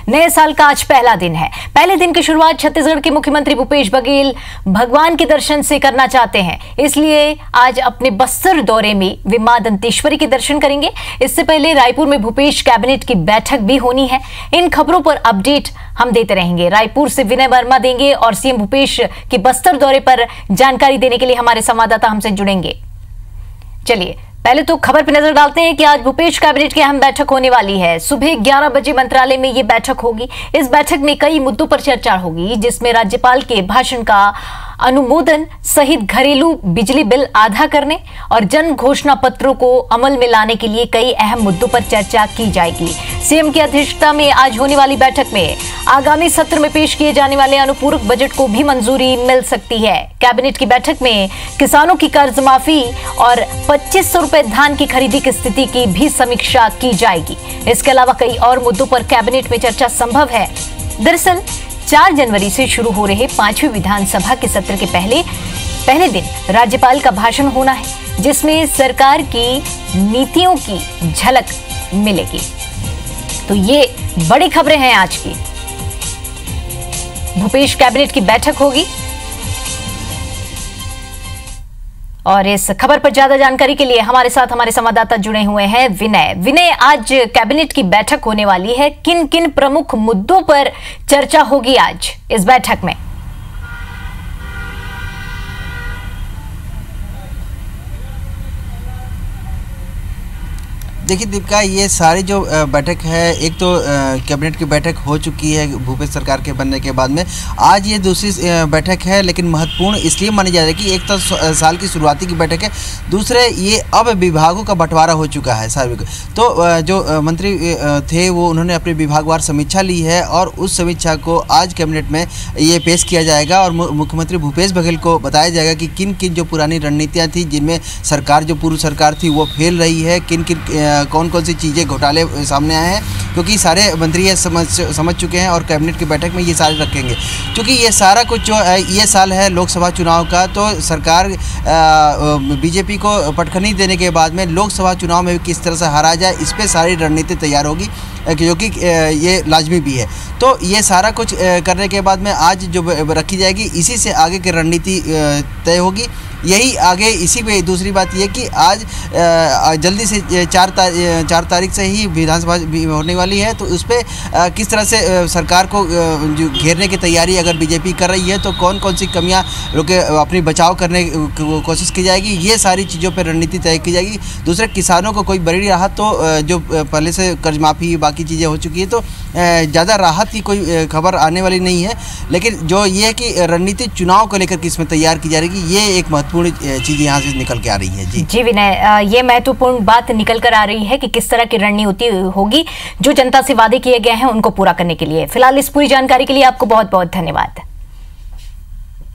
नए साल का आज पहला दिन है। पहले दिन की शुरुआत छत्तीसगढ़ के मुख्यमंत्री भूपेश बघेल भगवान के दर्शन से करना चाहते हैं, इसलिए आज अपने बस्तर दौरे में वे मां दंतेश्वरी के दर्शन करेंगे। इससे पहले रायपुर में भूपेश कैबिनेट की बैठक भी होनी है। इन खबरों पर अपडेट हम देते रहेंगे। रायपुर से विनय वर्मा देंगे और सीएम भूपेश के बस्तर दौरे पर जानकारी देने के लिए हमारे संवाददाता हमसे जुड़ेंगे। चलिए पहले तो खबर पर नजर डालते हैं कि आज भूपेश कैबिनेट की अहम बैठक होने वाली है। सुबह 11 बजे मंत्रालय में यह बैठक होगी। इस बैठक में कई मुद्दों पर चर्चा होगी, जिसमें राज्यपाल के भाषण का अनुमोदन सहित घरेलू बिजली बिल आधा करने और जन घोषणा पत्रों को अमल में लाने के लिए कई अहम मुद्दों पर चर्चा की जाएगी। सीएम की अध्यक्षता में आज होने वाली बैठक में आगामी सत्र में पेश किए जाने वाले अनुपूरक बजट को भी मंजूरी मिल सकती है। कैबिनेट की बैठक में किसानों की कर्ज माफी और 2500 रुपए धान की खरीदी की स्थिति की भी समीक्षा की जाएगी। इसके अलावा कई और मुद्दों पर कैबिनेट में चर्चा संभव है। दरअसल 4 जनवरी से शुरू हो रहे 5वीं विधानसभा के सत्र के पहले दिन राज्यपाल का भाषण होना है, जिसमें सरकार की नीतियों की झलक मिलेगी। तो ये बड़ी खबरें हैं आज की। भूपेश कैबिनेट की बैठक होगी और इस खबर पर ज्यादा जानकारी के लिए हमारे साथ हमारे संवाददाता जुड़े हुए हैं विनय। आज कैबिनेट की बैठक होने वाली है, किन किन प्रमुख मुद्दों पर चर्चा होगी आज इस बैठक में? देखिए दीपिका, ये सारी जो बैठक है, एक तो कैबिनेट की बैठक हो चुकी है भूपेश सरकार के बनने के बाद में। आज ये दूसरी बैठक है, लेकिन महत्वपूर्ण इसलिए मानी जा रही है कि एक तो साल की शुरुआती की बैठक है, दूसरे ये अब विभागों का बंटवारा हो चुका है सारे। तो जो मंत्री थे वो उन्होंने अपने विभागवार समीक्षा ली है और उस समीक्षा को आज कैबिनेट में ये पेश किया जाएगा और मुख्यमंत्री भूपेश बघेल को बताया जाएगा कि किन किन जो पुरानी रणनीतियाँ थी, जिनमें सरकार जो पूर्व सरकार थी वो फेल रही है, किन किन कौन कौन सी चीज़ें घोटाले सामने आए हैं, क्योंकि सारे मंत्री ये समझ चुके हैं और कैबिनेट की बैठक में ये सारे रखेंगे। क्योंकि ये सारा कुछ जो है, ये साल है लोकसभा चुनाव का, तो सरकार बीजेपी को पटखनी देने के बाद में लोकसभा चुनाव में किस तरह से हारा जाए, इस पर सारी रणनीति तैयार होगी, क्योंकि ये लाजमी भी है। तो ये सारा कुछ करने के बाद में आज जो रखी जाएगी, इसी से आगे की रणनीति तय होगी। यही आगे इसी पे दूसरी बात ये कि आज जल्दी से 4 तारीख से ही विधानसभा होने वाली है, तो उस पर किस तरह से सरकार को जो घेरने की तैयारी अगर बीजेपी कर रही है, तो कौन कौन सी कमियां अपनी बचाव करने की कोशिश की जाएगी, ये सारी चीज़ों पर रणनीति तय की जाएगी। दूसरे किसानों को कोई बड़ी राहत, तो जो पहले से कर्ज माफ़ी बाकी चीज़ें हो चुकी है, तो ज़्यादा राहत की कोई खबर आने वाली नहीं है। लेकिन जो ये है कि रणनीति चुनाव को लेकर किस में तैयार की जा रही है, ये एक महत्वपूर्ण चीज़ यहाँ से निकल के आ रही है। जी विनय, ये महत्वपूर्ण बात निकल कर आ रही है कि किस तरह की रणनीति होगी जो जनता से वादे किए गए हैं उनको पूरा करने के लिए। फिलहाल इस पूरी जानकारी के लिए आपको बहुत बहुत धन्यवाद।